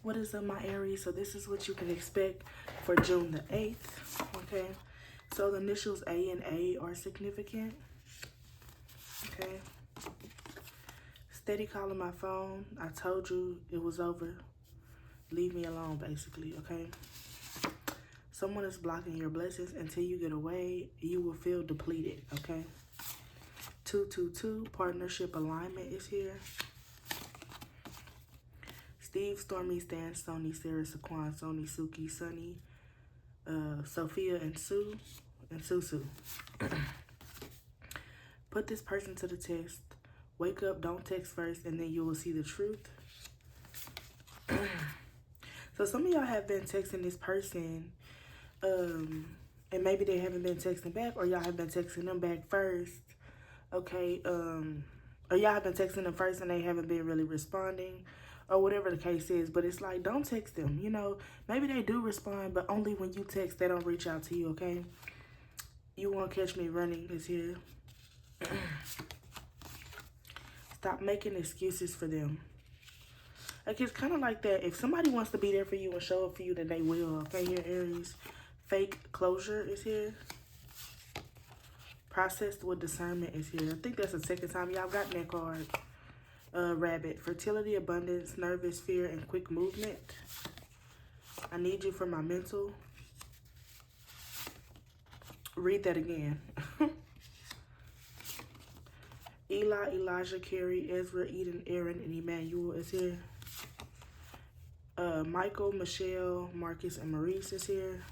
What is up, my Aries? So this is what you can expect for June the 8th, okay? So the initials A and A are significant, okay? Steady calling my phone. I told you it was over. Leave me alone, basically, okay? Someone is blocking your blessings. Until you get away, you will feel depleted, okay? 222, partnership alignment is here. Steve, Stormy, Stan, Sony, Sarah, Saquon, Sony, Suki, Sunny, Sophia, and Sue, and Susu. Put this person to the test. Wake up, don't text first, and then you will see the truth. So some of y'all have been texting this person, and maybe they haven't been texting back, or y'all have been texting them back first, okay? Or y'all have been texting them first and they haven't been really responding, or whatever the case is. But it's like, don't text them, you know? Maybe they do respond, but only when you text, they don't reach out to you, okay? You won't catch me running is here. Stop making excuses for them. Like, it's kind of like that. If somebody wants to be there for you and show up for you, then they will, okay, here, Aries? Fake closure is here. Processed with discernment is here. I think that's the second time y'all gotten that card. Rabbit. Fertility, abundance, nervous, fear, and quick movement. I need you for my mental. Read that again. Eli, Elijah, Carrie, Ezra, Eden, Aaron, and Emmanuel is here. Michael, Michelle, Marcus, and Maurice is here.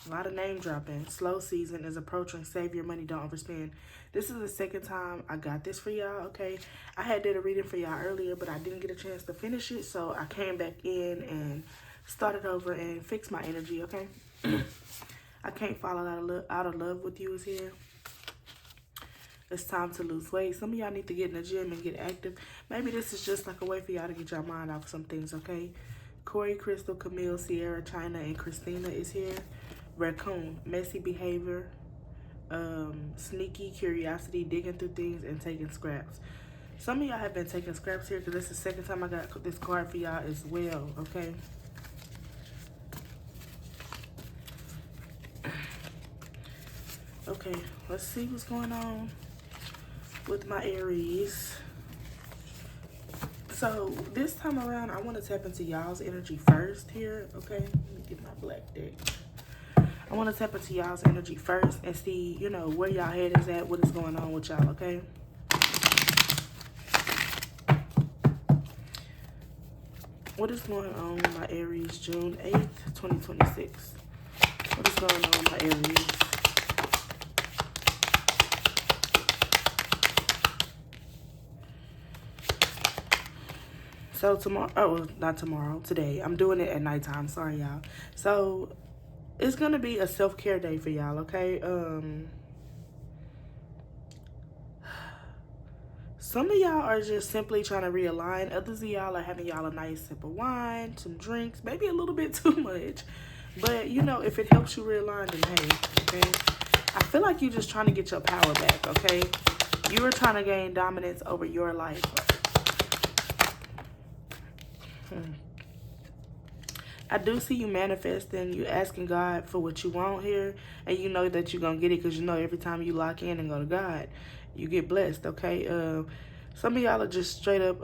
A lot of name dropping. Slow season is approaching. Save your money, don't overspend. This is the second time I got this for y'all, okay? I had did a reading for y'all earlier, but I didn't get a chance to finish it, so I came back in and started over and fixed my energy, okay? I can't fall out of love with you is here. It's time to lose weight. Some of y'all need to get in the gym and get active. Maybe this is just like a way for y'all to get your mind off of some things, okay? Corey, Crystal, Camille, Sierra, China, and Christina is here. Raccoon, messy behavior, sneaky curiosity, digging through things, and taking scraps. Some of y'all have been taking scraps here because this is the second time I got this card for y'all as well, okay? Okay, let's see what's going on with my Aries. So this time around, I want to tap into y'all's energy first here, okay? Let me get my black deck. I want to tap into y'all's energy first and see, you know, where y'all head is at, what is going on with y'all, okay? What is going on with my Aries, June 8th, 2026? What is going on with my Aries? So tomorrow, oh, not tomorrow, today. I'm doing it at nighttime, sorry, y'all. So it's going to be a self-care day for y'all, okay? Some of y'all are just simply trying to realign. Others of y'all are having y'all a nice sip of wine, some drinks, maybe a little bit too much. But, you know, if it helps you realign, then hey, okay? I feel like you're just trying to get your power back, okay? You are trying to gain dominance over your life. I do see you manifesting, you asking God for what you want here, and you know that you're going to get it because you know every time you lock in and go to God, you get blessed, okay? Some of y'all are just straight up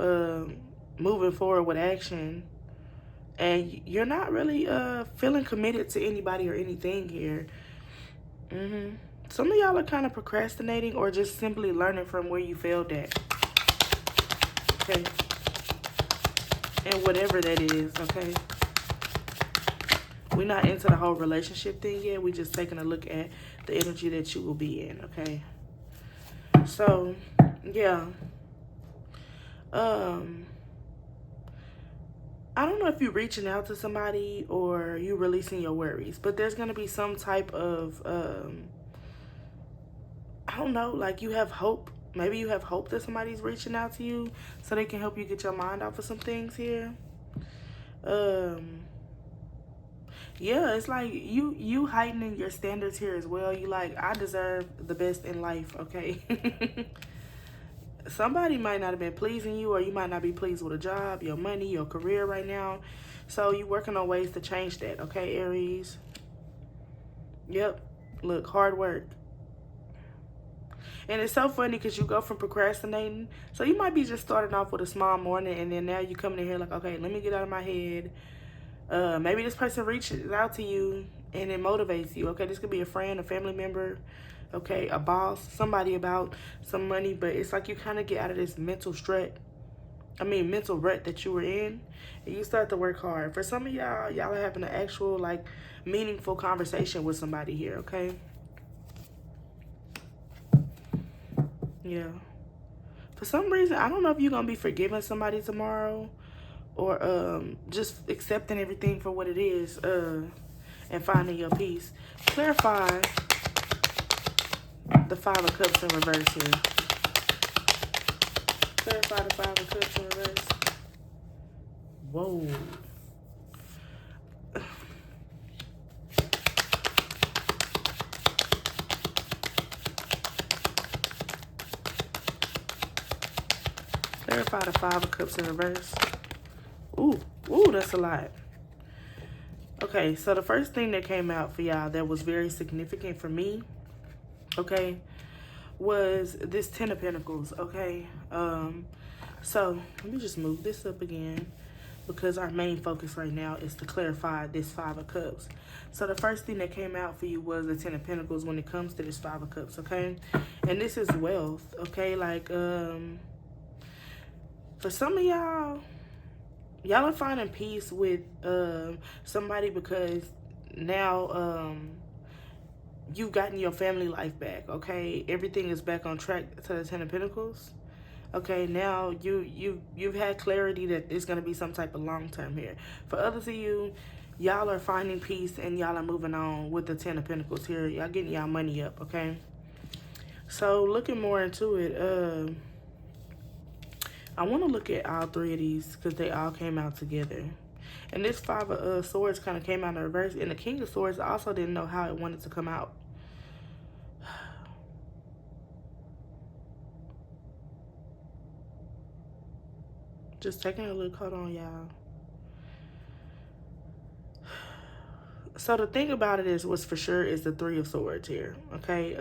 moving forward with action, and you're not really feeling committed to anybody or anything here. Some of y'all are kind of procrastinating or just simply learning from where you failed at, okay? And whatever that is, okay? We're not into the whole relationship thing yet. We're just taking a look at the energy that you will be in, okay? So, yeah. I don't know if you're reaching out to somebody or you releasing your worries, but there's going to be some type of, I don't know, like you have hope. Maybe you have hope that somebody's reaching out to you so they can help you get your mind off of some things here. Yeah, it's like you heightening your standards here as well. You like, I deserve the best in life, okay? somebody might not have been pleasing you, or you might not be pleased with a job, your money, your career right now. So you're working on ways to change that, okay, Aries? Yep. Look, hard work. And it's so funny because you go from procrastinating. So you might be just starting off with a small morning, and then now you coming in here like, okay, let me get out of my head. Maybe this person reaches out to you and it motivates you. Okay, this could be a friend, a family member, okay, a boss, somebody about some money. But it's like you kind of get out of this mental rut that you were in, and you start to work hard. For some of y'all are having an actual, like, meaningful conversation with somebody here, okay? Yeah. For some reason, I don't know if you're going to be forgiving somebody tomorrow, or just accepting everything for what it is, and finding your peace. Clarify the Five of Cups in reverse here. Clarify the Five of Cups in reverse. Whoa. Clarify the Five of Cups in reverse. Ooh, that's a lot. Okay, so the first thing that came out for y'all that was very significant for me, okay, was this Ten of Pentacles, okay? So let me just move this up again, because our main focus right now is to clarify this Five of Cups. So the first thing that came out for you was the Ten of Pentacles when it comes to this Five of Cups, okay? And this is wealth, okay? Like, for some of y'all are finding peace with somebody, because now you've gotten your family life back, okay? Everything is back on track to the Ten of Pentacles. Okay, now you've had clarity that there's gonna be some type of long term here. For others of you, y'all are finding peace and y'all are moving on with the Ten of Pentacles here. Y'all getting y'all money up, okay? So looking more into it, I want to look at all three of these because they all came out together. And this Five of Swords kind of came out in reverse. And the King of Swords also didn't know how it wanted to come out. Just taking a look. Hold on, y'all. So the thing about it is, what's for sure is the Three of Swords here, okay?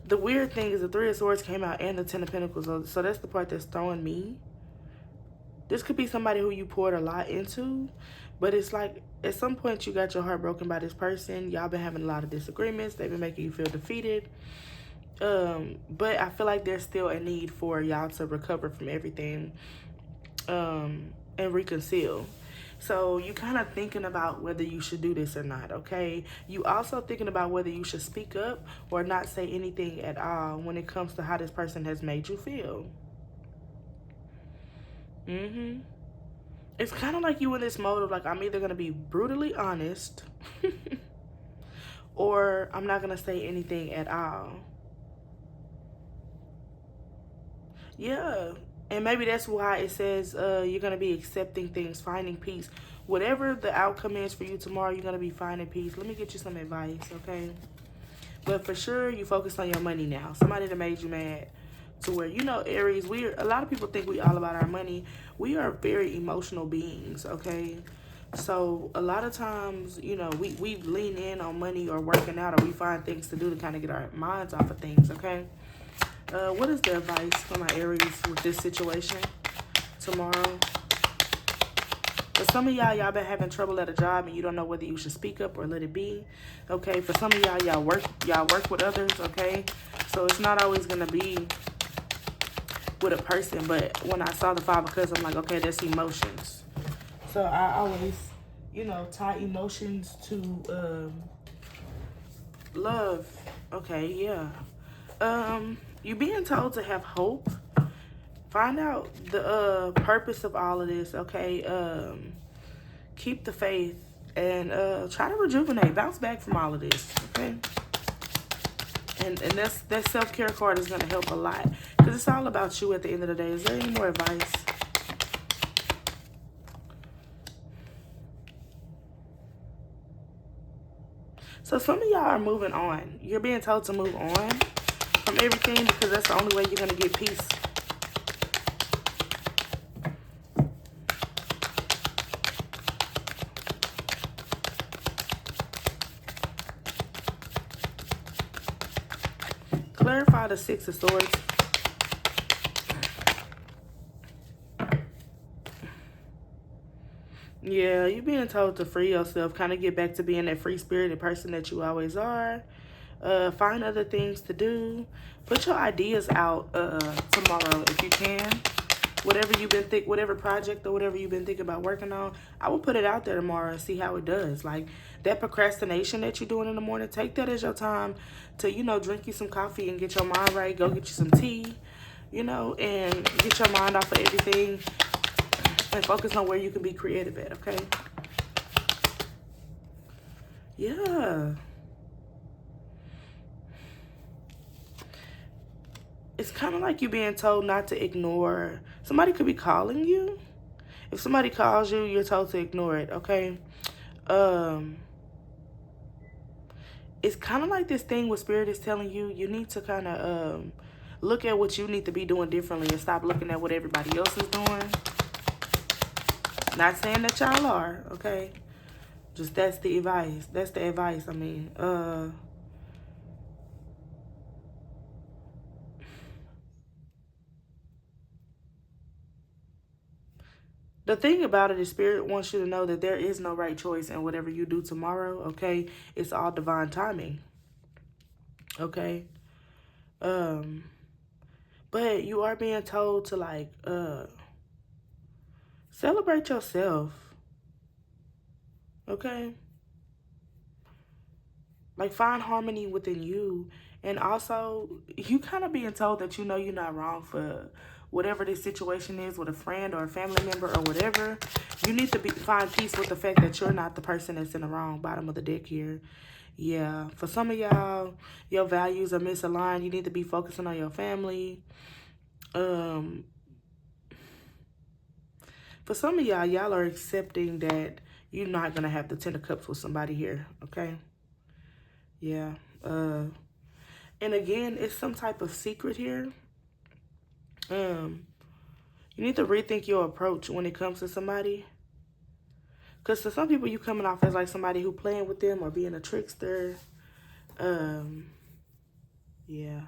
The weird thing is the Three of Swords came out and the Ten of Pentacles. So that's the part that's throwing me. This could be somebody who you poured a lot into, but it's like at some point you got your heart broken by this person. Y'all been having a lot of disagreements. They've been making you feel defeated. But I feel like there's still a need for y'all to recover from everything, and reconcile. So you kind of thinking about whether you should do this or not, okay? You also thinking about whether you should speak up or not say anything at all when it comes to how this person has made you feel. It's kind of like you in this mode of like, I'm either going to be brutally honest or I'm not going to say anything at all. Yeah. And maybe that's why it says you're going to be accepting things, finding peace. Whatever the outcome is for you tomorrow, you're going to be finding peace. Let me get you some advice, okay? But for sure, you focus on your money now. Somebody that made you mad to where, you know, Aries, a lot of people think we all about our money. We are very emotional beings, okay? So a lot of times, you know, we lean in on money or working out, or we find things to do to kind of get our minds off of things, okay? What is the advice for my Aries with this situation tomorrow? For some of y'all been having trouble at a job and you don't know whether you should speak up or let it be. Okay, for some of y'all work with others, okay? So it's not always gonna be with a person, but when I saw the Five of Cups, I'm like, okay, that's emotions. So I always, you know, tie emotions to love. Okay, yeah. You're being told to have hope. Find out the purpose of all of this, okay? Keep the faith and try to rejuvenate, bounce back from all of this, okay? And that self-care card is going to help a lot because it's all about you at the end of the day. Is there any more advice? So some of y'all are moving on. You're being told to move on from everything, because that's the only way you're going to get peace. Clarify the Six of Swords. Yeah, you're being told to free yourself. Kind of get back to being that free-spirited person that you always are. Find other things to do. Put your ideas out tomorrow if you can. Whatever you've been whatever project or whatever you've been thinking about working on, I will put it out there tomorrow and see how it does. Like that procrastination that you're doing in the morning, take that as your time to, you know, drink you some coffee and get your mind right. Go get you some tea, you know, and get your mind off of everything and focus on where you can be creative at, okay? Yeah. It's kind of like you being told not to ignore. Somebody could be calling you. If somebody calls you, you're told to ignore it, okay? It's kind of like this thing where Spirit is telling you, you need to kind of look at what you need to be doing differently and stop looking at what everybody else is doing. Not saying that y'all are, okay? Just that's the advice. That's the advice. I mean, the thing about it is Spirit wants you to know that there is no right choice in whatever you do tomorrow, okay? It's all divine timing, okay? But you are being told to, like, celebrate yourself, okay? Like, find harmony within you. And also, you kind of being told that you know you're not wrong for whatever this situation is with a friend or a family member or whatever. You need to find peace with the fact that you're not the person that's in the wrong. Bottom of the deck here. Yeah, for some of y'all, your values are misaligned. You need to be focusing on your family. For some of y'all, y'all are accepting that you're not going to have the 10 of Cups with somebody here, okay? Yeah. And again, it's some type of secret here. You need to rethink your approach when it comes to somebody. Because to some people, you coming off as like somebody who playing with them or being a trickster. Yeah.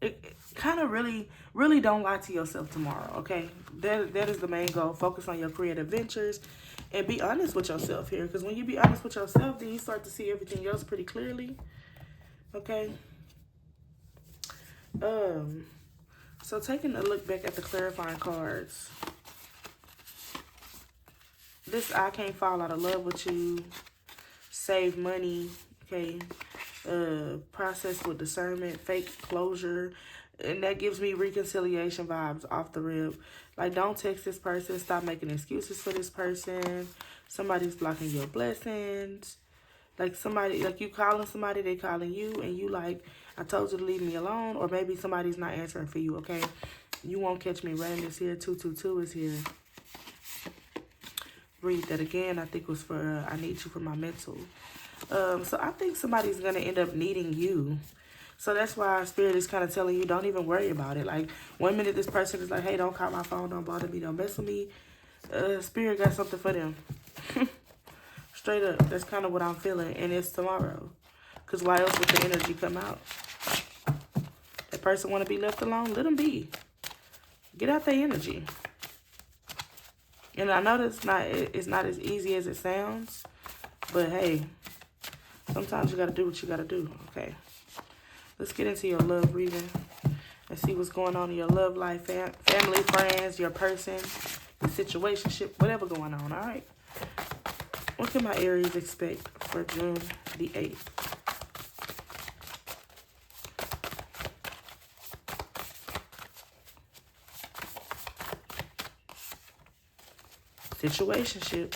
It kind of really don't lie to yourself tomorrow, okay? That is the main goal. Focus on your creative ventures and be honest with yourself here. Because when you be honest with yourself, then you start to see everything else pretty clearly, okay? So taking a look back at the clarifying cards. This I can't fall out of love with you. Save money, okay? Process with discernment, fake closure. And that gives me reconciliation vibes off the rip. Like, don't text this person. Stop making excuses for this person. Somebody's blocking your blessings. Like, somebody, like you calling somebody, they calling you, and you like, I told you to leave me alone. Or maybe somebody's not answering for you, okay? You won't catch me running this here. 222 is here. Read that again. I think it was for, I need you for my mental. So I think somebody's going to end up needing you. So that's why Spirit is kind of telling you, don't even worry about it. Like, 1 minute this person is like, hey, don't call my phone, don't bother me, don't mess with me. Spirit got something for them. Straight up. That's kind of what I'm feeling. And it's tomorrow. Because why else would the energy come out? That person want to be left alone? Let them be. Get out their energy. And I know that's it's not as easy as it sounds. But hey, sometimes you got to do what you got to do. Okay. Let's get into your love reading and see what's going on in your love life, family, friends, your person, the situationship, whatever going on, all right? What can my Aries expect for June the 8th? Situationship.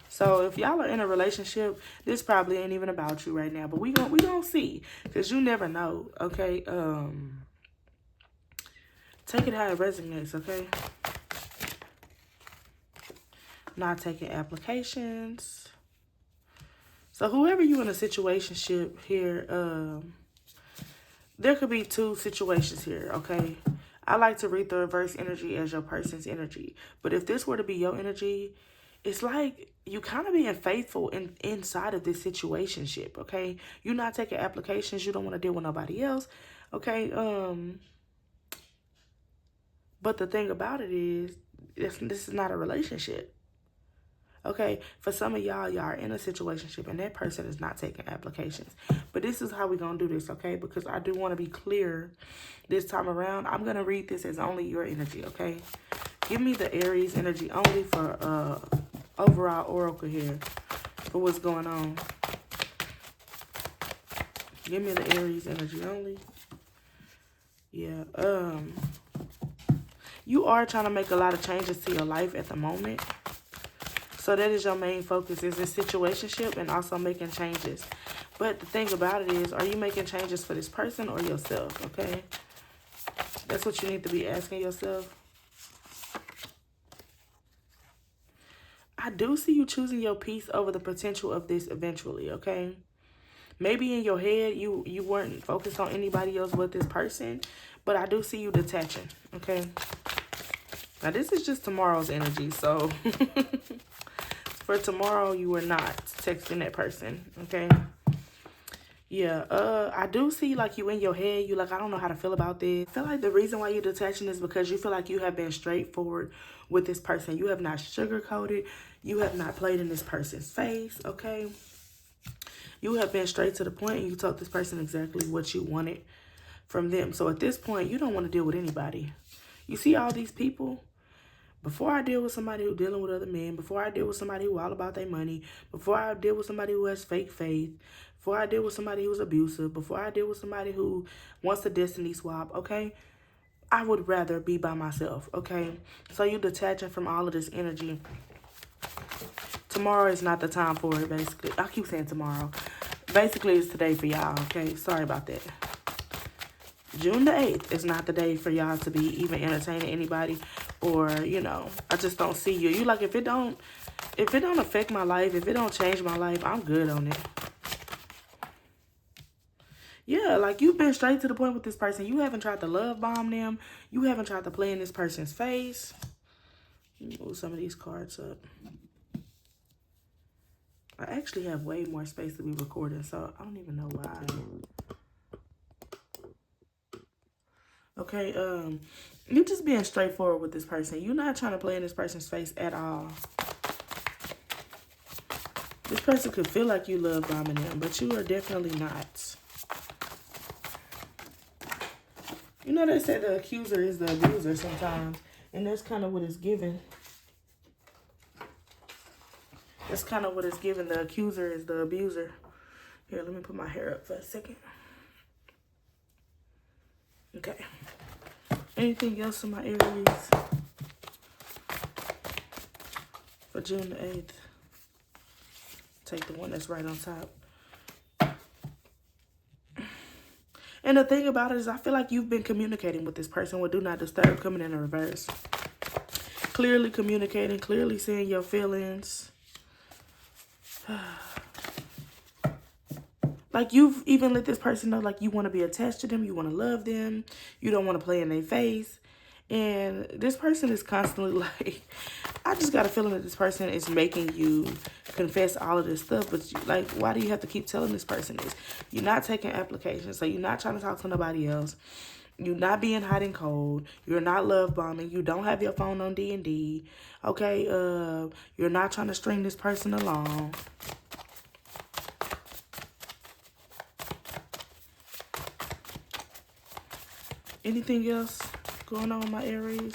So if y'all are in a relationship, this probably ain't even about you right now. But we gonna see. Because you never know, okay? Take it how it resonates, okay? Not taking applications. So whoever you in a situationship here, there could be two situations here, okay? I like to read the reverse energy as your person's energy. But if this were to be your energy, it's like you kind of being faithful inside of this situationship, okay? You're not taking applications. You don't want to deal with nobody else, okay? But the thing about it is, this is not a relationship. Okay, for some of y'all are in a situationship and that person is not taking applications. But this is how we're going to do this, okay? Because I do want to be clear this time around. I'm going to read this as only your energy, okay? Give me the Aries energy only for overall oracle here for what's going on. Give me the Aries energy only. Yeah, you are trying to make a lot of changes to your life at the moment. So that is your main focus, is this situationship and also making changes. But the thing about it is, are you making changes for this person or yourself, okay? That's what you need to be asking yourself. I do see you choosing your peace over the potential of this eventually, okay? Maybe in your head, you weren't focused on anybody else but this person. But I do see you detaching, okay? Now, this is just tomorrow's energy, so... For tomorrow, you were not texting that person, okay? Yeah, I do see, like, you in your head. You like, I don't know how to feel about this. I feel like the reason why you're detaching is because you feel like you have been straightforward with this person. You have not sugarcoated. You have not played in this person's face, okay? You have been straight to the point and you told this person exactly what you wanted from them. So at this point, you don't want to deal with anybody. You see all these people? Before I deal with somebody who's dealing with other men, before I deal with somebody who all about their money, before I deal with somebody who has fake faith, before I deal with somebody who's abusive, before I deal with somebody who wants a destiny swap, okay? I would rather be by myself, okay? So you detaching from all of this energy. Tomorrow is not the time for it, basically. I keep saying tomorrow. Basically, it's today for y'all, okay? Sorry about that. June the 8th is not the day for y'all to be even entertaining anybody, or, you know, I just don't see you. You like, if it don't affect my life, if it don't change my life, I'm good on it. Yeah, like, you've been straight to the point with this person. You haven't tried to love bomb them. You haven't tried to play in this person's face. Let me move some of these cards up. I actually have way more space to be recording, so I don't even know why. Okay, you just being straightforward with this person. You're not trying to play in this person's face at all. This person could feel like you love bombing them, but you are definitely not. You know, they say the accuser is the abuser sometimes, and that's kind of what it's given. That's kind of what it's given. The accuser is the abuser. Here, let me put my hair up for a second. Okay. Anything else in my Aries for June the 8th? Take the one that's right on top. And the thing about it is, I feel like you've been communicating with this person with Do Not Disturb coming in reverse. Clearly communicating, clearly saying your feelings. Like, you've even let this person know, like, you want to be attached to them, you want to love them, you don't want to play in their face. And this person is constantly like, I just got a feeling that this person is making you confess all of this stuff. But, like, why do you have to keep telling this person this? You're not taking applications, so you're not trying to talk to nobody else. You're not being hot and cold. You're not love bombing. You don't have your phone on D&D. Okay, you're not trying to string this person along. Anything else going on, my Aries?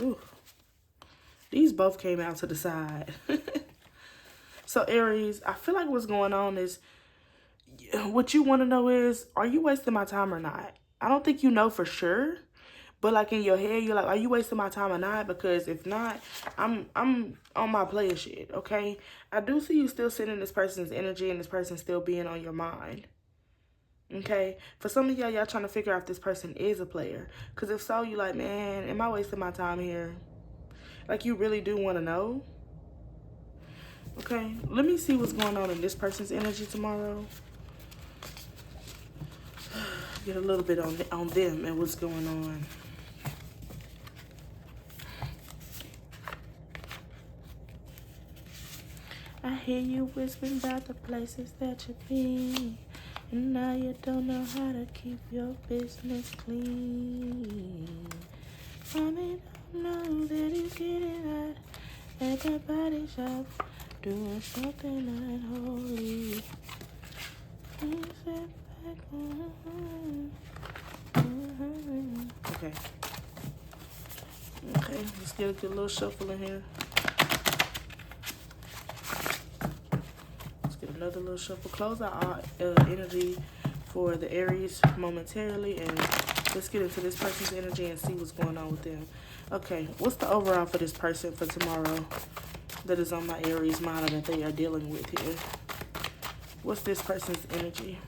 Ooh. These both came out to the side. So, Aries, I feel like what's going on is, what you want to know is, are you wasting my time or not? I don't think you know for sure. But, like, in your head, you're like, are you wasting my time or not? Because if not, I'm on my player shit, okay? I do see you still sitting in this person's energy and this person still being on your mind. Okay? For some of y'all trying to figure out if this person is a player. Because if so, you like, man, am I wasting my time here? Like you really do want to know. Okay, let me see what's going on in this person's energy tomorrow. Get a little bit on them and what's going on. I hear you whispering about the places that you've been, and now you don't know how to keep your business clean. Mommy don't know that he's getting hot at that body shop, doing something unholy. He said back Okay. Okay, let's get a good little shuffle in here. Let's get another little shuffle. Close out our energy for the Aries momentarily, and let's get into this person's energy and see what's going on with them. Okay, what's the overall for this person for tomorrow that is on my Aries mind that they are dealing with here? What's this person's energy?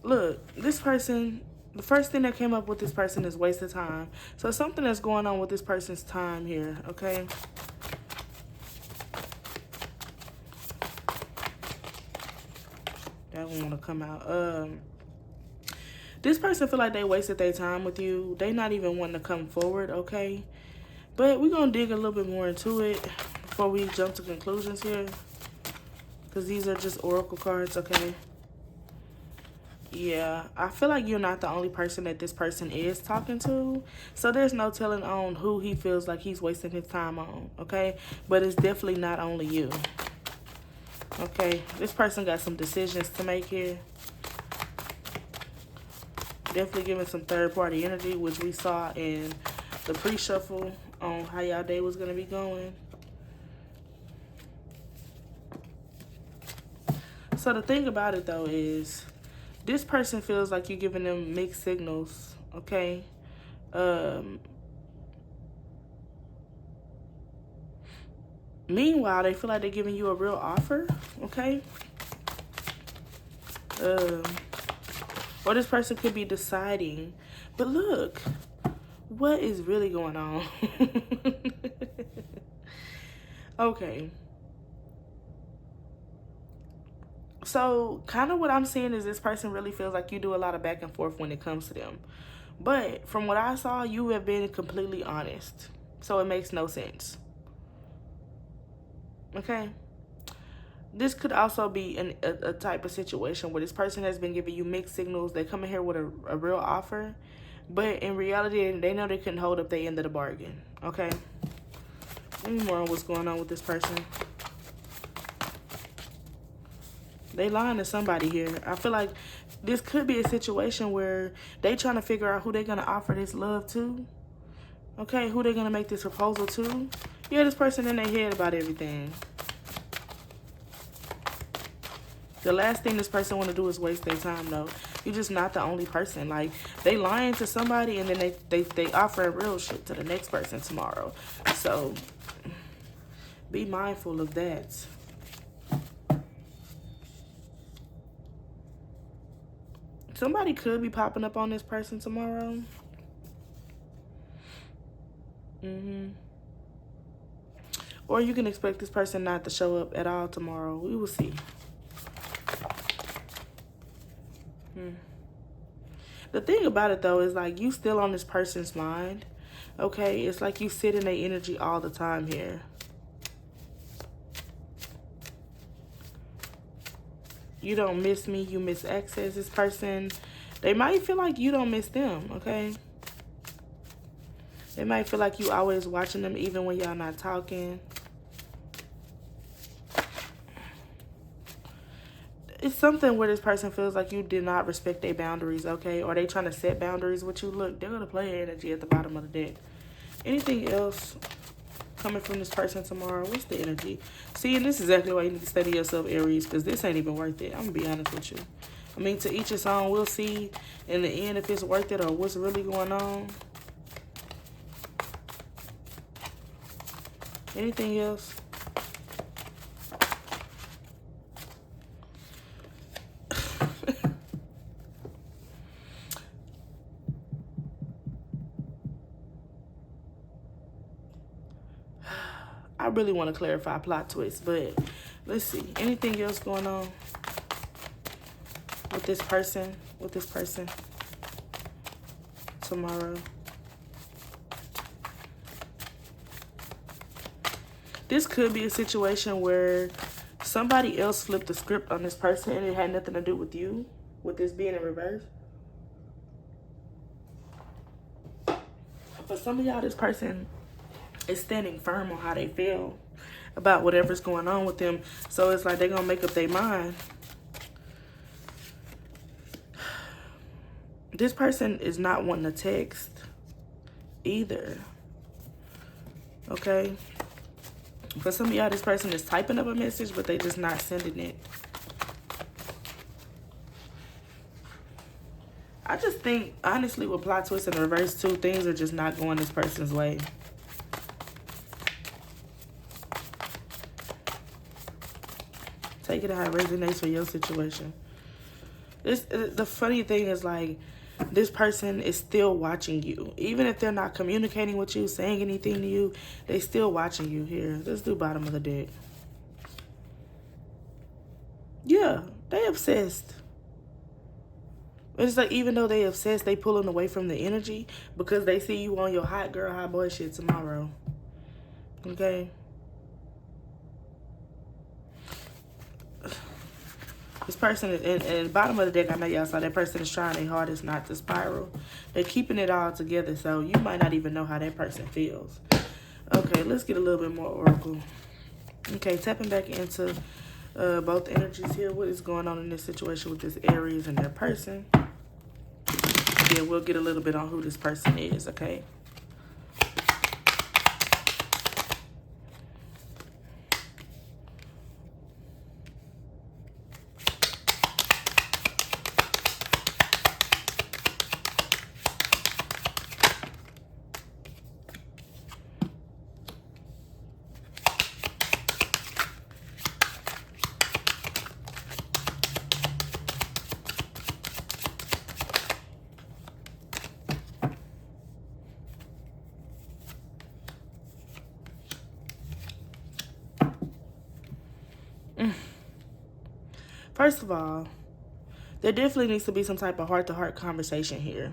Look, this person, the first thing that came up with this person is waste of time. So something that's going on with this person's time here, okay? That one want to come out. This person feel like they wasted their time with you. They not even wanting to come forward, okay? But we're going to dig a little bit more into it before we jump to conclusions here. Because these are just oracle cards, okay? Yeah, I feel like you're not the only person that this person is talking to. So there's no telling on who he feels like he's wasting his time on, okay? But it's definitely not only you. Okay, this person got some decisions to make here. Definitely giving some third-party energy, which we saw in the pre-shuffle on how y'all day was going to be going. So the thing about it, though, is this person feels like you're giving them mixed signals, okay? Meanwhile, they feel like they're giving you a real offer, okay? Or this person could be deciding. But look, what is really going on? Okay. So kind of what I'm seeing is this person really feels like you do a lot of back and forth when it comes to them. But from what I saw, you have been completely honest. So it makes no sense. Okay? This could also be a type of situation where this person has been giving you mixed signals. They come in here with a real offer. But in reality, they know they couldn't hold up their end of the bargain. Okay? Let me more on what's going on with this person. They lying to somebody here. I feel like this could be a situation where they trying to figure out who they're going to offer this love to. Okay, who they're going to make this proposal to. Yeah, this person in their head about everything. The last thing this person want to do is waste their time, though. You're just not the only person. Like, they lying to somebody and then they offer real shit to the next person tomorrow. So, be mindful of that. Somebody could be popping up on this person tomorrow. Or you can expect this person not to show up at all tomorrow. We will see. The thing about it, though, is like you still on this person's mind. Okay? It's like you sit in their energy all the time here. You don't miss me. You miss access. This person, they might feel like you don't miss them, okay? They might feel like you always watching them even when y'all not talking. It's something where this person feels like you did not respect their boundaries, okay? Or they trying to set boundaries with you. Look, they're going to play your energy at the bottom of the deck. Anything else coming from this person tomorrow? What's the energy? See, and this is exactly why you need to study yourself, Aries, because this ain't even worth it. I'm going to be honest with you. I mean, to each his own. We'll see in the end if it's worth it or what's really going on. Anything else? I really want to clarify plot twist, but let's see. Anything else going on with this person? Tomorrow. This could be a situation where somebody else flipped the script on this person and it had nothing to do with you, with this being in reverse. For some of y'all, this person is standing firm on how they feel about whatever's going on with them. So it's like they're going to make up their mind. This person is not wanting to text either. Okay? For some of y'all, this person is typing up a message, but they just not sending it. I just think, honestly, with plot twist in reverse too, things are just not going this person's way. Take it how it resonates for your situation. The funny thing is, like, this person is still watching you. Even if they're not communicating with you, saying anything to you, they still watching you here. Let's do bottom of the deck. Yeah, they obsessed. It's like, even though they obsessed, they pulling away from the energy because they see you on your hot girl, hot boy shit tomorrow. Okay? This person, at the bottom of the deck, I know y'all saw that person is trying their hardest not to spiral. They're keeping it all together, so you might not even know how that person feels. Okay, let's get a little bit more oracle. Okay, tapping back into both energies here. What is going on in this situation with this Aries and their person? Yeah, we'll get a little bit on who this person is, okay? First of all, there definitely needs to be some type of heart-to-heart conversation here.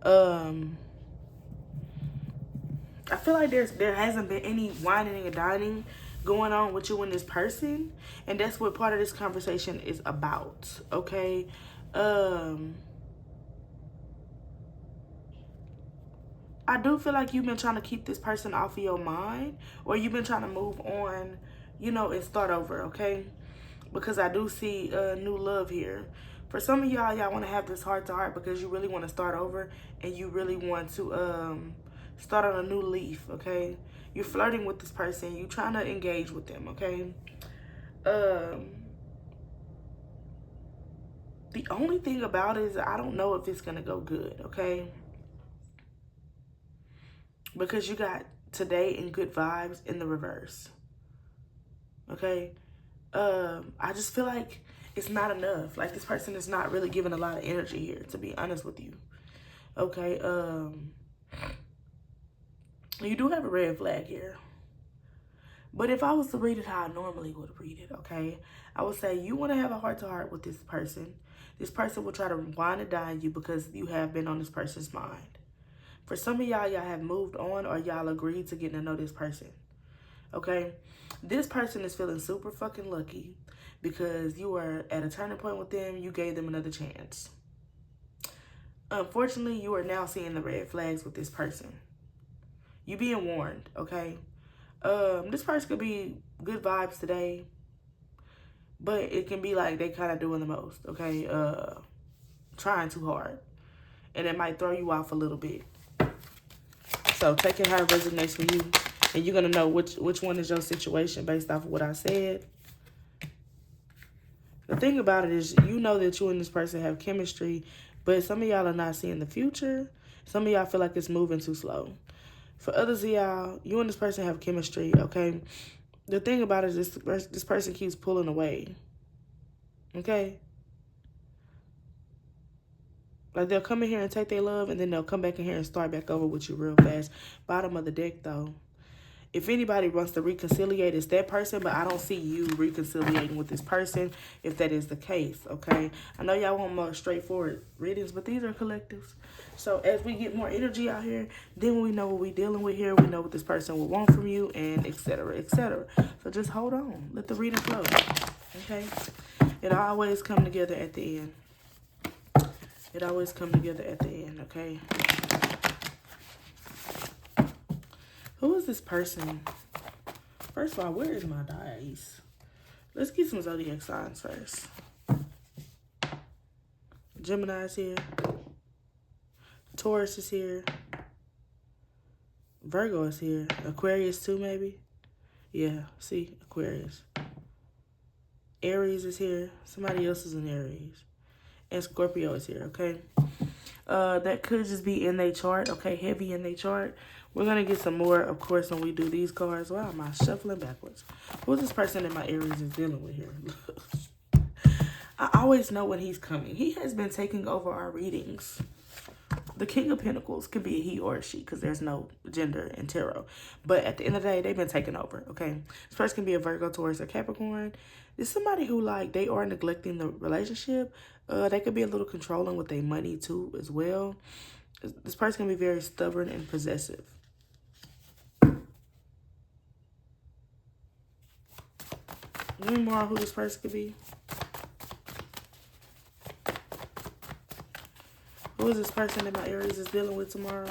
I feel like there hasn't been any whining and dining going on with you and this person, and that's what part of this conversation is about, okay? I do feel like you've been trying to keep this person off of your mind, or you've been trying to move on, you know, and start over, okay? Because I do see new love here. For some of y'all, y'all want to have this heart-to-heart because you really want to start over and you really want to start on a new leaf, okay? You're flirting with this person. You're trying to engage with them, okay? The only thing about it is I don't know if it's going to go good, okay? Because you got today and good vibes in the reverse, okay? I just feel like it's not enough. Like, this person is not really giving a lot of energy here, to be honest with you. Okay, you do have a red flag here. But if I was to read it how I normally would read it, okay, I would say you want to have a heart-to-heart with this person. This person will try to wine and dine you because you have been on this person's mind. For some of y'all, y'all have moved on or y'all agreed to getting to know this person. Okay, this person is feeling super fucking lucky because you were at a turning point with them. You gave them another chance. Unfortunately, you are now seeing the red flags with this person. You being warned, okay? This person could be good vibes today, but it can be like they kind of doing the most, okay? Trying too hard, and it might throw you off a little bit. So take it how it resonates for you. And you're going to know which one is your situation based off of what I said. The thing about it is, you know that you and this person have chemistry, but some of y'all are not seeing the future. Some of y'all feel like it's moving too slow. For others of y'all, you and this person have chemistry, okay? The thing about it is this person keeps pulling away, okay? Like, they'll come in here and take their love, and then they'll come back in here and start back over with you real fast. Bottom of the deck, though. If anybody wants to reconciliate, it's that person, but I don't see you reconciliating with this person if that is the case, okay? I know y'all want more straightforward readings, but these are collectives. So as we get more energy out here, then we know what we're dealing with here. We know what this person will want from you, and etc., etc. So just hold on. Let the reading flow, okay? It always come together at the end. It always come together at the end, okay? Who is this person? First of all, where is my dice? Let's get some zodiac signs first. Gemini is here. Taurus is here. Virgo is here. Aquarius too, maybe? Yeah, see? Aquarius. Aries is here. Somebody else is in Aries. And Scorpio is here, okay? That could just be in their chart, okay? Heavy in their chart. We're going to get some more, of course, when we do these cards. Why am I shuffling backwards? Who's this person that my Aries is dealing with here? I always know when he's coming. He has been taking over our readings. The King of Pentacles could be a he or a she because there's no gender in tarot. But at the end of the day, they've been taking over, okay? This person can be a Virgo, Taurus, or Capricorn. It's somebody who, like, they are neglecting the relationship. They could be a little controlling with their money, too, as well. This person can be very stubborn and possessive. Any more on who this person could be? Who is this person that my Aries is dealing with tomorrow?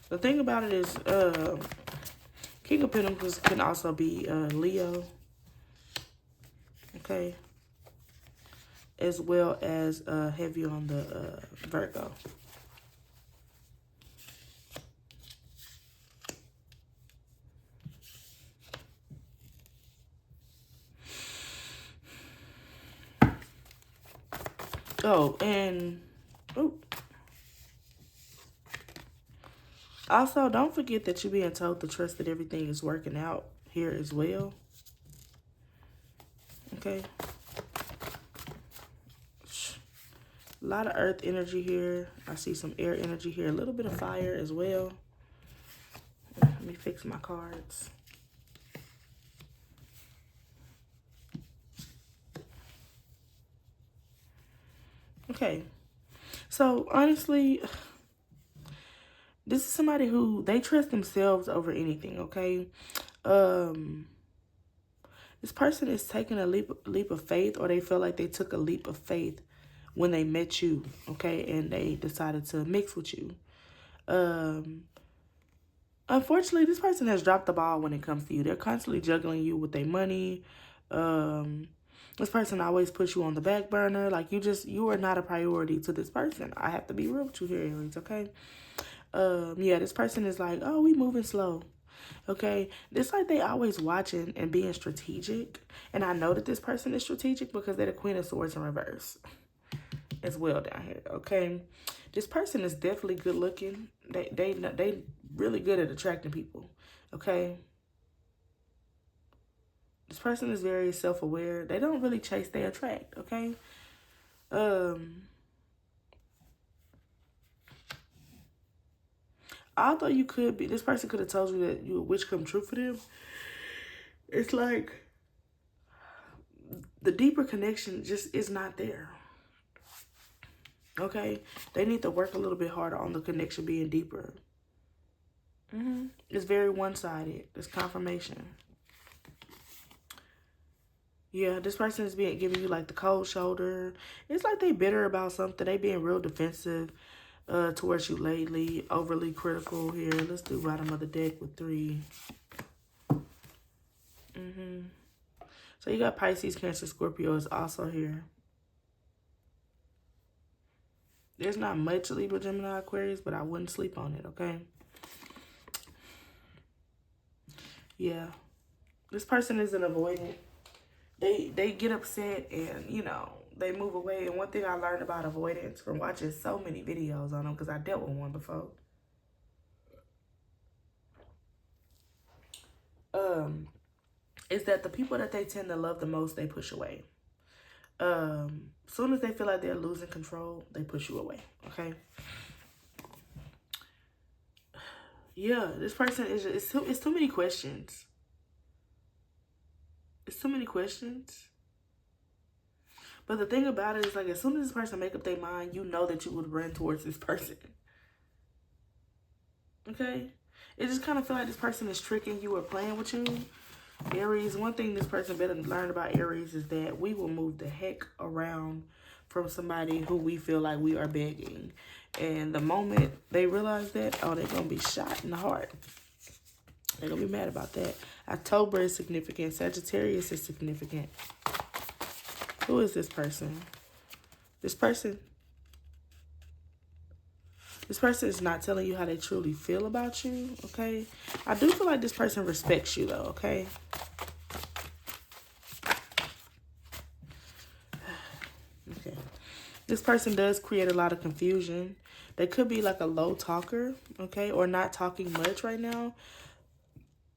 The thing about it is, King of Pentacles can also be Leo. Okay. As well as heavy on the Virgo. Oh, and also, don't forget that you're being told to trust that everything is working out here as well. Okay. A lot of earth energy here. I see some air energy here. A little bit of fire as well. Let me fix my cards. Okay. So, honestly, this is somebody who, they trust themselves over anything, okay? This person is taking a leap of faith, or they feel like they took a leap of faith when they met you, okay? And they decided to mix with you. Unfortunately, this person has dropped the ball when it comes to you. They're constantly juggling you with their money. This person always puts you on the back burner. Like, you are not a priority to this person. I have to be real with you here, Aries, okay? Yeah, this person is like, oh, we moving slow. Okay, it's like they always watching and being strategic. And I know that this person is strategic because they're the Queen of Swords in reverse as well down here, okay? This person is definitely good looking. They really good at attracting people, okay? This person is very self-aware. They don't really chase, they attract, okay? Although you could be, this person could have told you that you a witch come true for them. It's like the deeper connection just is not there. Okay? They need to work a little bit harder on the connection being deeper. It's very one-sided. It's confirmation. Yeah, this person is giving you like the cold shoulder. It's like they bitter about something. They being real defensive towards you lately. Overly critical here. Let's do bottom of the deck with 3. So you got Pisces, Cancer, Scorpio is also here. There's not much Libra, Gemini, Aquarius, but I wouldn't sleep on it, okay? Yeah. This person is an avoidant. They get upset and, you know, they move away. And one thing I learned about avoidance from watching so many videos on them, because I dealt with one before. is that the people that they tend to love the most, they push away. Soon as they feel like they're losing control, they push you away, okay? Yeah, this person is just, it's too many questions. It's too many questions. But the thing about it is, like, as soon as this person make up their mind, you know that you would run towards this person. Okay? It just kind of feel like this person is tricking you or playing with you. Aries, one thing this person better learn about Aries is that we will move the heck around from somebody who we feel like we are begging. And the moment they realize that, oh, they're going to be shot in the heart. They're going to be mad about that. October is significant. Sagittarius is significant. Who is this person? This person is not telling you how they truly feel about you, okay? I do feel like this person respects you, though, okay? Okay. This person does create a lot of confusion. They could be like a low talker, okay? Or not talking much right now.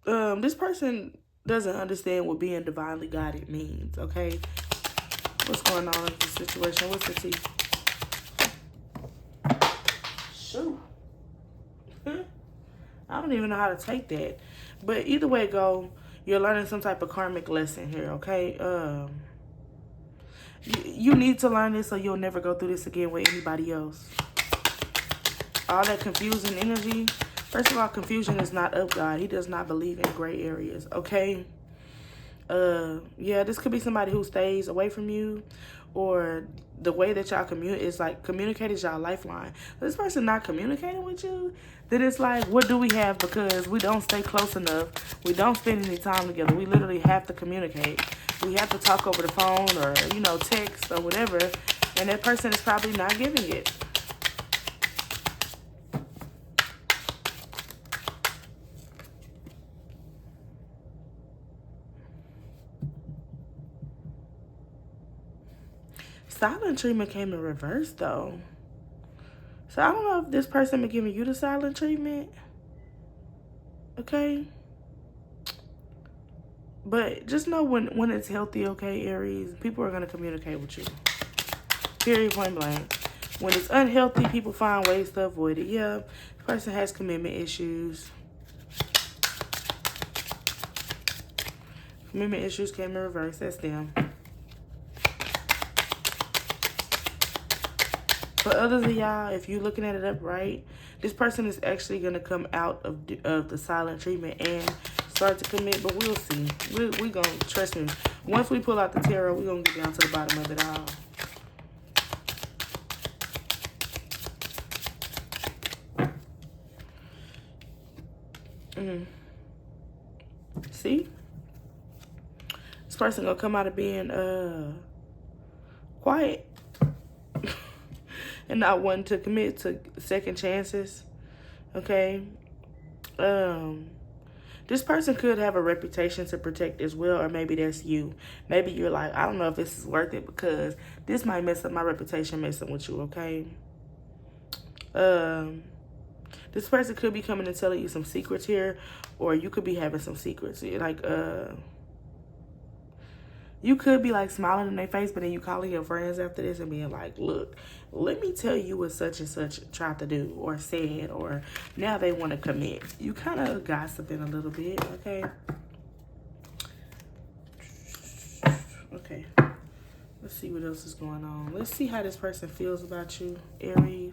This person doesn't understand what being divinely guided means, okay? What's going on in this situation? What's the tea? Shoot. I don't even know how to take that. But either way it go, you're learning some type of karmic lesson here, okay? You need to learn this so you'll never go through this again with anybody else. All that confusing energy. First of all, confusion is not of God. He does not believe in gray areas, okay? Yeah, this could be somebody who stays away from you, or the way that y'all communicate is y'all lifeline. If this person not communicating with you, then it's like, what do we have? Because we don't stay close enough. We don't spend any time together. We literally have to communicate. We have to talk over the phone or, you know, text or whatever. And that person is probably not giving it. Silent treatment came in reverse, though. So I don't know if this person been giving you the silent treatment. Okay? But just know when it's healthy, okay, Aries, people are going to communicate with you. Period, point blank. When it's unhealthy, people find ways to avoid it. Yeah, the person has commitment issues. Commitment issues came in reverse. That's them. For others of y'all, if you're looking at it upright, this person is actually going to come out of the silent treatment and start to commit, but we'll see. We're going to, trust me, once we pull out the tarot, we're going to get down to the bottom of it all. See? This person going to come out of being quiet and not wanting to commit to second chances, okay? This person could have a reputation to protect as well, or maybe that's you. Maybe you're like, I don't know if this is worth it because this might mess up my reputation messing with you, okay? This person could be coming and telling you some secrets here, or you could be having some secrets. Like, you could be like smiling in their face, but then you calling your friends after this and being like, look, let me tell you what such and such tried to do or said, or now they want to commit. You kind of gossiping a little bit, okay? Okay. Let's see what else is going on. Let's see how this person feels about you, Aries.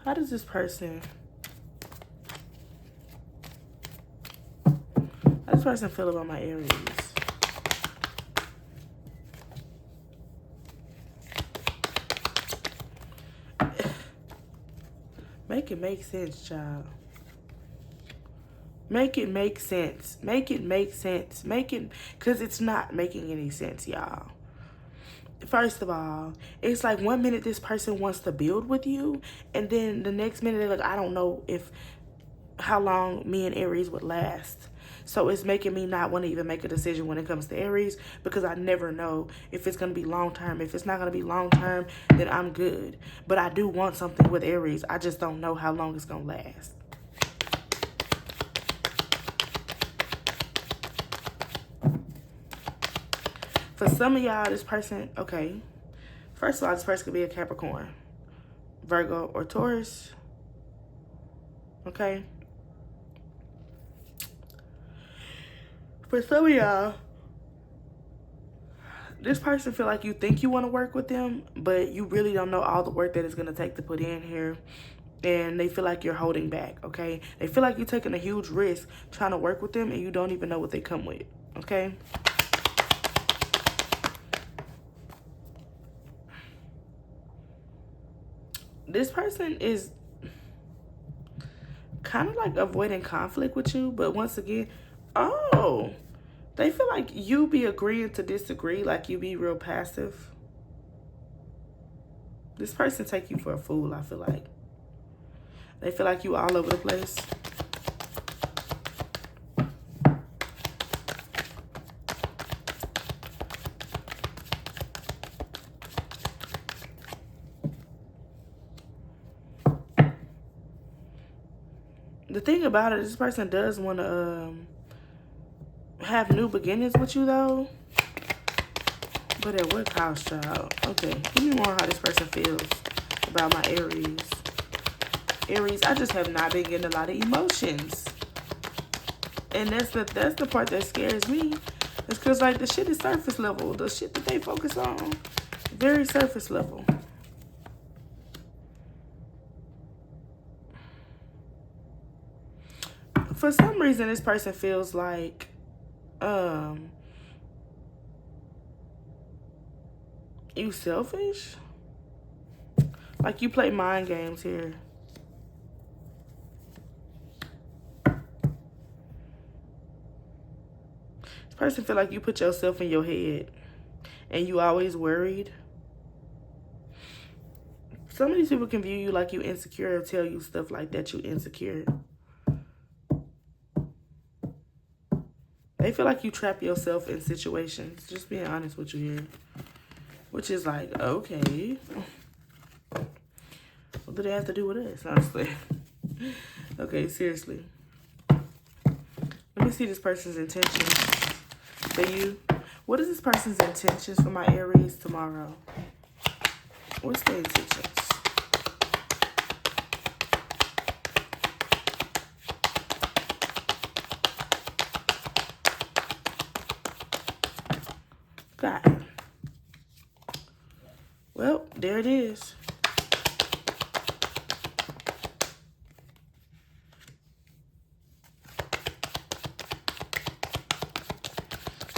How does this person feel about my Aries? Make it make sense, child. Make it make sense. Make it make sense. Make it, because it's not making any sense, y'all. First of all, it's like 1 minute this person wants to build with you, and then the next minute they're like, I don't know how long me and Aries would last. So it's making me not want to even make a decision when it comes to Aries, because I never know if it's going to be long term. If it's not going to be long term, then I'm good. But I do want something with Aries. I just don't know how long it's going to last. For some of y'all, this person, okay, first of all, this person could be a Capricorn, Virgo, or Taurus, okay? For some of y'all, this person feel like you think you want to work with them, but you really don't know all the work that it's going to take to put in here. And they feel like you're holding back, okay? They feel like you're taking a huge risk trying to work with them, and you don't even know what they come with, okay? This person is kind of like avoiding conflict with you, but once again, oh, they feel like you be agreeing to disagree, like you be real passive. This person take you for a fool, I feel like. They feel like you all over the place. The thing about it, this person does want to have new beginnings with you, though. But at what cost, child? Okay, give me more on how this person feels about my Aries. Aries, I just have not been getting a lot of emotions. And that's the part that scares me. It's because, like, the shit is surface level. The shit that they focus on, very surface level. For some reason, this person feels like you selfish. Like you play mind games here. This person feel like you put yourself in your head and you always worried. Some of these people can view you like you insecure or tell you stuff like that you insecure. They feel like you trap yourself in situations. Just being honest with you here. Which is like, okay. What do they have to do with us, honestly? Okay, seriously. Let me see this person's intentions for you. What is this person's intentions for my Aries tomorrow? What's their intentions? Got it. Well, there it is.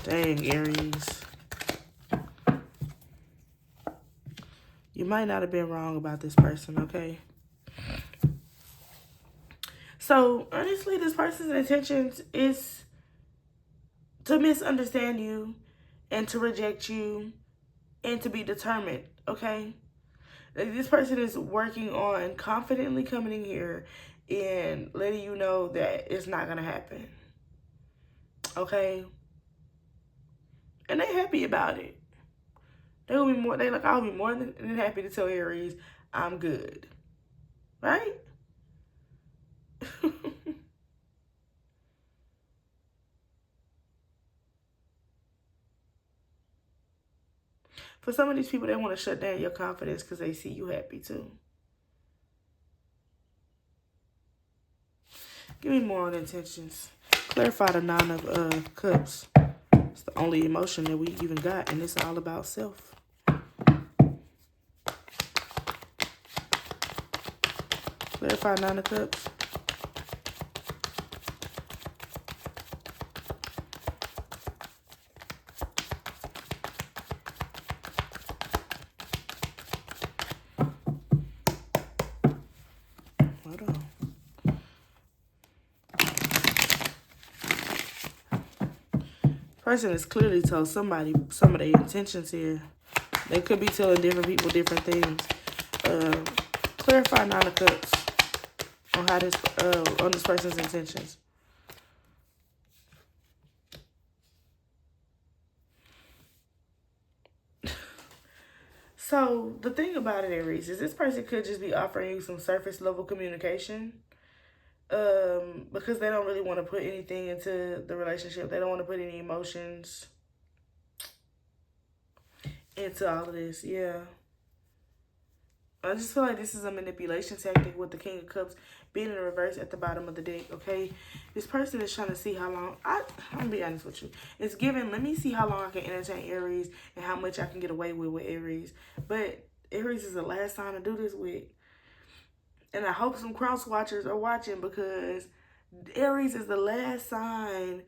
Dang, Aries. You might not have been wrong about this person, okay? So, honestly, this person's intentions is to misunderstand you and to reject you and to be determined, okay? This person is working on confidently coming in here and letting you know that it's not going to happen, okay? And they happy about it. They'll be more. They like, I'll be more than happy to tell Aries I'm good, right? For some of these people, they want to shut down your confidence because they see you happy too. Give me more on intentions. Clarify the 9 of Cups. It's the only emotion that we even got, and it's all about self. Clarify 9 of Cups. Hold on. Person has clearly told somebody some of their intentions here. They could be telling different people different things. Clarify 9 of Cups on how this on this person's intentions. So the thing about it, Aries, is this person could just be offering you some surface level communication. Because they don't really want to put anything into the relationship. They don't want to put any emotions into all of this. Yeah. I just feel like this is a manipulation tactic with the King of Cups being in reverse at the bottom of the deck, okay? This person is trying to see how long... I'm going to be honest with you. It's given, let me see how long I can entertain Aries and how much I can get away with Aries. But Aries is the last sign to do this with. And I hope some cross watchers are watching, because Aries is the last sign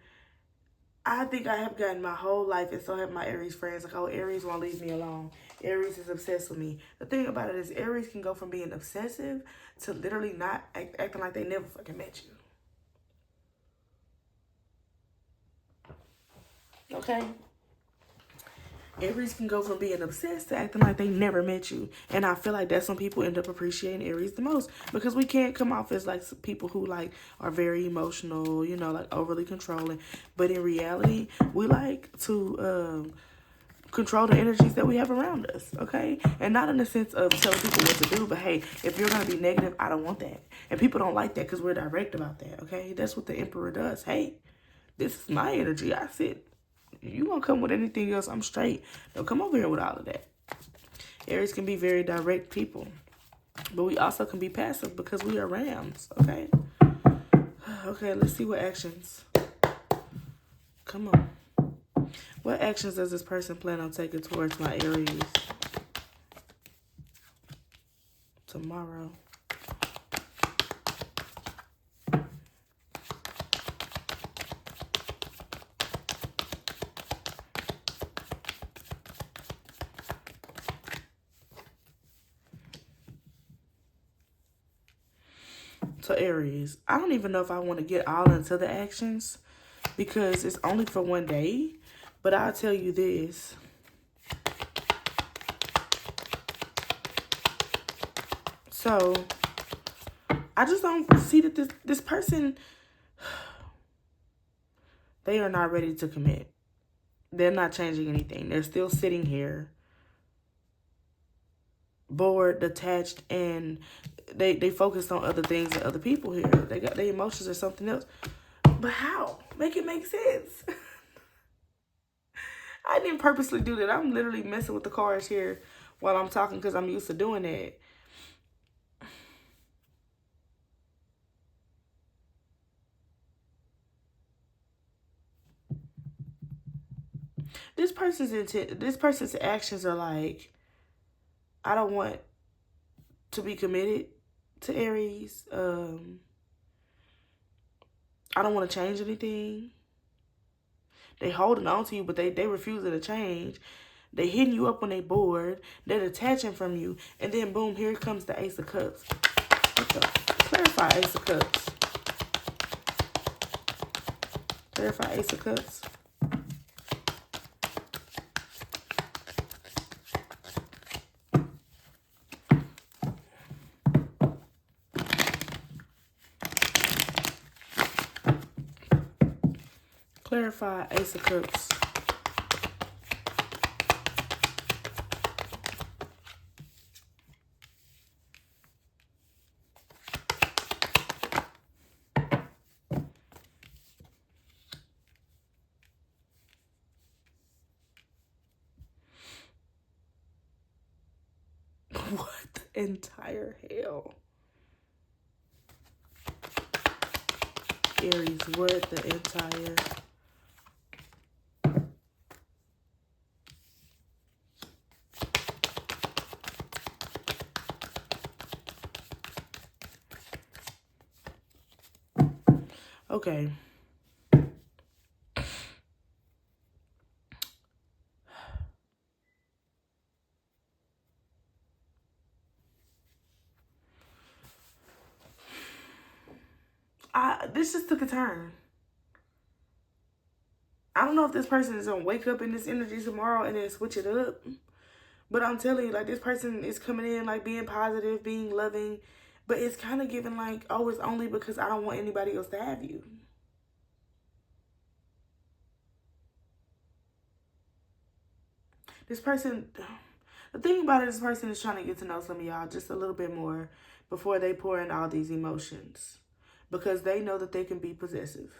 I think I have gotten my whole life, and so have my Aries friends. Like, oh, Aries won't leave me alone. Aries is obsessed with me. The thing about it is Aries can go from being obsessive to literally not acting like they never fucking met you. Okay? Aries can go from being obsessed to acting like they never met you. And I feel like that's when people end up appreciating Aries the most, because we can't come off as like people who like are very emotional, you know, like overly controlling. But in reality, we like to control the energies that we have around us, okay? And not in the sense of telling people what to do, but hey, if you're going to be negative, I don't want that. And people don't like that because we're direct about that, okay? That's what the Emperor does. Hey, this is my energy. I said, you gonna come with anything else, I'm straight. Don't come over here with all of that. Aries can be very direct people, but we also can be passive because we are rams, okay? Okay, let's see what actions. Come on. What actions does this person plan on taking towards my Aries tomorrow? So Aries, I don't even know if I want to get all into the actions because it's only for one day, but I'll tell you this. So I just don't see that this person, they are not ready to commit. They're not changing anything. They're still sitting here bored, detached, and they focused on other things and other people here. They got their emotions or something else. But how? Make it make sense. I didn't purposely do that. I'm literally messing with the cards here while I'm talking because I'm used to doing that. This person's actions are like, I don't want to be committed to Aries. I don't want to change anything. They holding on to you, but they refusing to change. They hitting you up when they bored. They're detaching from you. And then boom, here comes the Ace of Cups. Clarify Ace of Cups. Clarify Ace of Cups. Clarify Ace of Cups. What the entire hell? Aries, what the entire... Okay. This just took a turn. I don't know if this person is going to wake up in this energy tomorrow and then switch it up. But I'm telling you, like, this person is coming in, like, being positive, being loving. But it's kind of giving, like, oh, it's only because I don't want anybody else to have you. This person... The thing about it, this person is trying to get to know some of y'all just a little bit more before they pour in all these emotions, because they know that they can be possessive.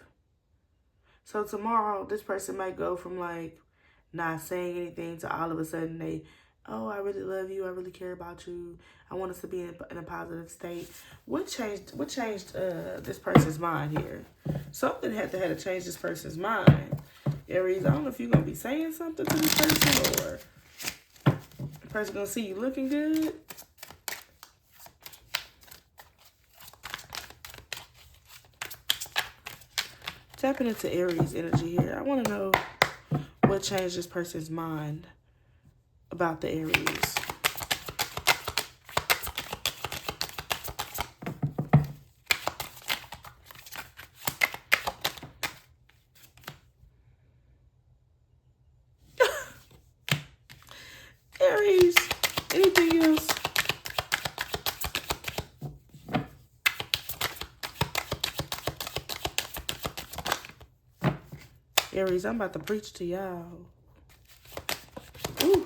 So tomorrow, this person might go from like not saying anything to all of a sudden they, oh, I really love you. I really care about you. I want us to be in a positive state. What changed this person's mind here? Something had to change this person's mind. Aries, I don't know if you're going to be saying something to this person, or the person going to see you looking good. Tapping into Aries energy here. I want to know what changed this person's mind about the Aries. Aries, anything else? Aries, I'm about to preach to y'all. Ooh.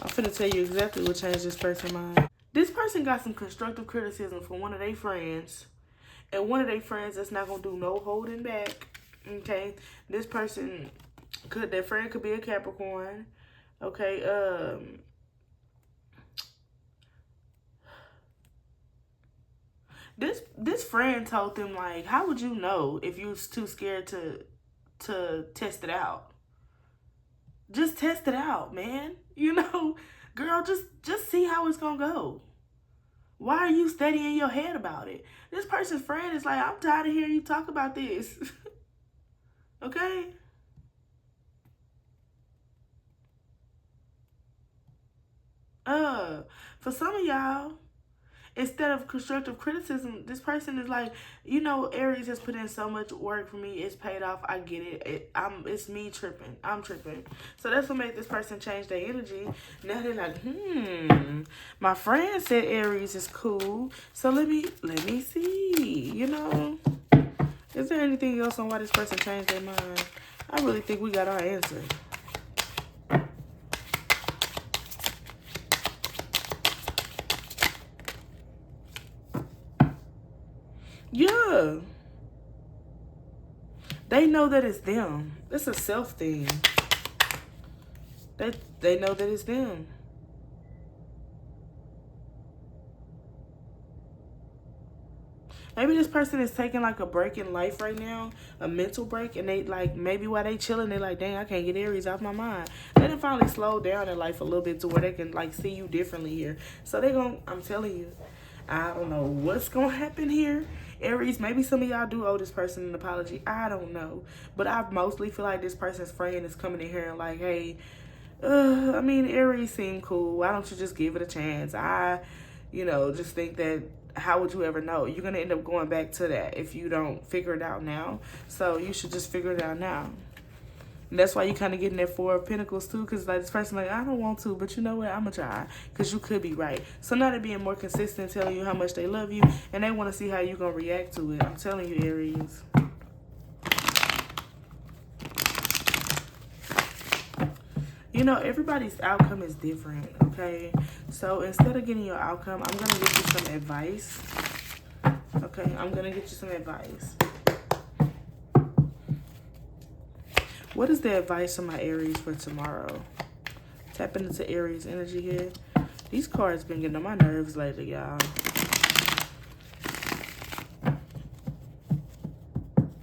I'm finna tell you exactly what changed this person's mind. This person got some constructive criticism from one of their friends. And one of their friends that's not gonna do no holding back. Okay? This person their friend could be a Capricorn. Okay, this friend told them, like, how would you know if you was too scared to test it out? Just test it out, man. You know, girl, just see how it's gonna go. Why are you steady in your head about it? This person's friend is like, I'm tired of hearing you talk about this. Okay? For some of y'all, instead of constructive criticism, this person is like, you know, Aries has put in so much work for me. It's paid off. I get it. It's me tripping. I'm tripping. So that's what made this person change their energy. Now they're like, my friend said Aries is cool. So let me see, you know. Is there anything else on why this person changed their mind? I really think we got our answer. Yeah. They know that it's them. It's a self thing. They know that it's them. Maybe this person is taking like a break in life right now, a mental break, and they like, maybe while they chilling, they like, dang, I can't get Aries off my mind. They done finally slow down in life a little bit to where they can like see you differently here. So they gonna, I'm telling you, I don't know what's gonna happen here. Aries, maybe some of y'all do owe this person an apology. I don't know. But I mostly feel like this person's friend is coming in here and like, hey, I mean, Aries seem cool. Why don't you just give it a chance? I, just think that, how would you ever know? You're going to end up going back to that if you don't figure it out now. So you should just figure it out now. And that's why you kind of getting that Four of Pentacles too, because like this person like, I don't want to, but you know what, I'm going to try, because you could be right. So now they're being more consistent, telling you how much they love you, and they want to see how you're going to react to it. I'm telling you, Aries. You know, everybody's outcome is different, okay? So instead of getting your outcome, I'm going to get you some advice. Okay, I'm going to get you some advice. What is the advice of my Aries for tomorrow? Tapping into Aries energy here. These cards been getting on my nerves lately, y'all.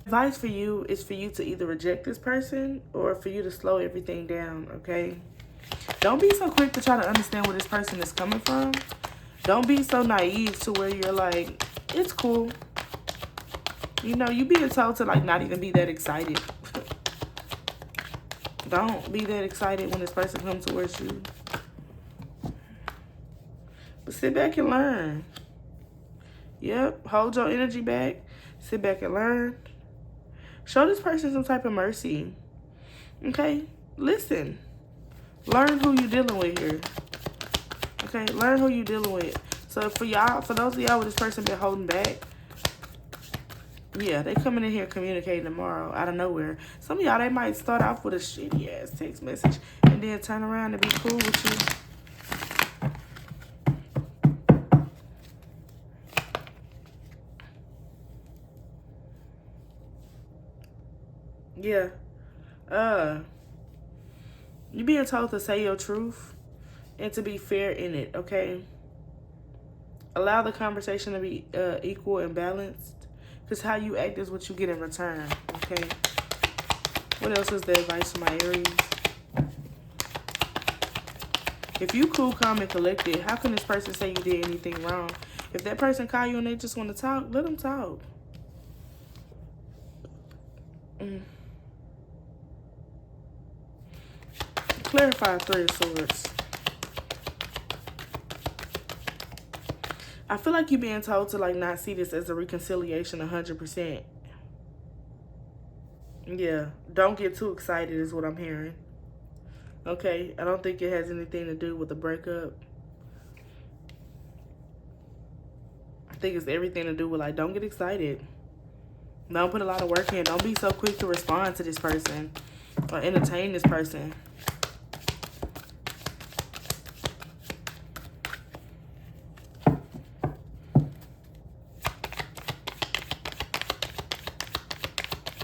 Advice for you is for you to either reject this person or for you to slow everything down, okay? Don't be so quick to try to understand where this person is coming from. Don't be so naive to where you're like, it's cool. You know, you being told to like not even be that excited. Don't be that excited when this person comes towards you. But sit back and learn. Yep, hold your energy back. Sit back and learn. Show this person some type of mercy. Okay? Listen. Learn who you dealing with here. Okay? Learn who you dealing with. So for y'all, for those of y'all with this person been holding back, Yeah, they coming in here communicating tomorrow out of nowhere. Some of y'all, they might start off with a shitty ass text message and then turn around and be cool with you. Yeah. You being told to say your truth and to be fair in it, okay? Allow the conversation to be equal and balanced. Because how you act is what you get in return, okay? What else is the advice for my Aries? If you cool, calm, and collected, how can this person say you did anything wrong? If that person call you and they just want to talk, let them talk. Clarify Three of Swords. I feel like you're being told to like not see this as a reconciliation 100%. Yeah, don't get too excited is what I'm hearing. Okay, I don't think it has anything to do with the breakup. I think it's everything to do with like, don't get excited. Don't put a lot of work in. Don't be so quick to respond to this person or entertain this person.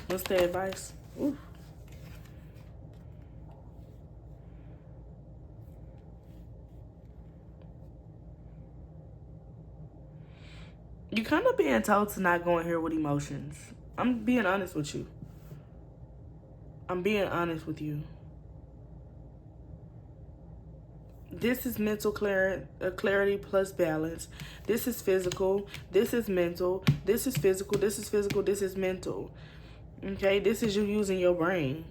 What's the advice? Ooh. You kind of being told to not go in here with emotions. I'm being honest with you. I'm being honest with you. This is mental clarity plus balance. This is physical. This is mental. This is physical. This is physical. This is mental. Okay, this is you using your brain.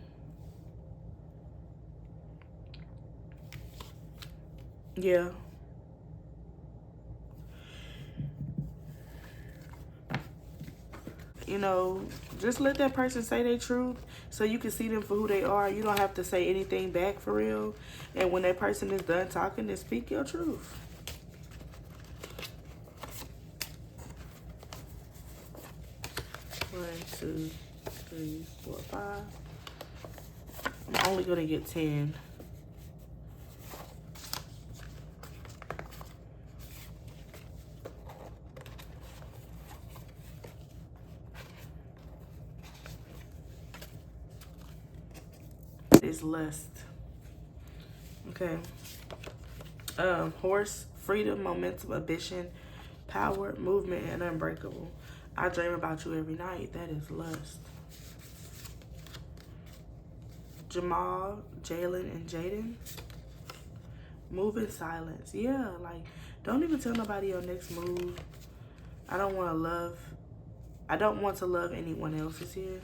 Yeah. You know, just let that person say their truth so you can see them for who they are. You don't have to say anything back for real. And when that person is done talking, then speak your truth. One, two, three, 4, 5. I'm only going to get 10. Is lust. Okay. Horse, freedom, momentum, ambition, power, movement, and unbreakable. I dream about you every night. That is lust. Jamal, Jalen, and Jaden. Move in silence. Yeah, like, don't even tell nobody your next move. I don't want to love anyone else is here.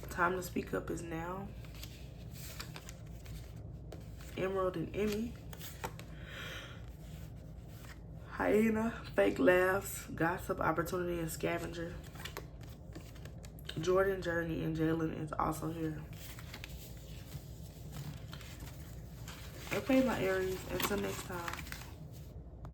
Time to speak up is now. Emerald and Emmy. Hyena, fake laughs, gossip, opportunity, and scavenger. Jordan, Journey, and Jalen is also here. Okay, my Aries, until next time.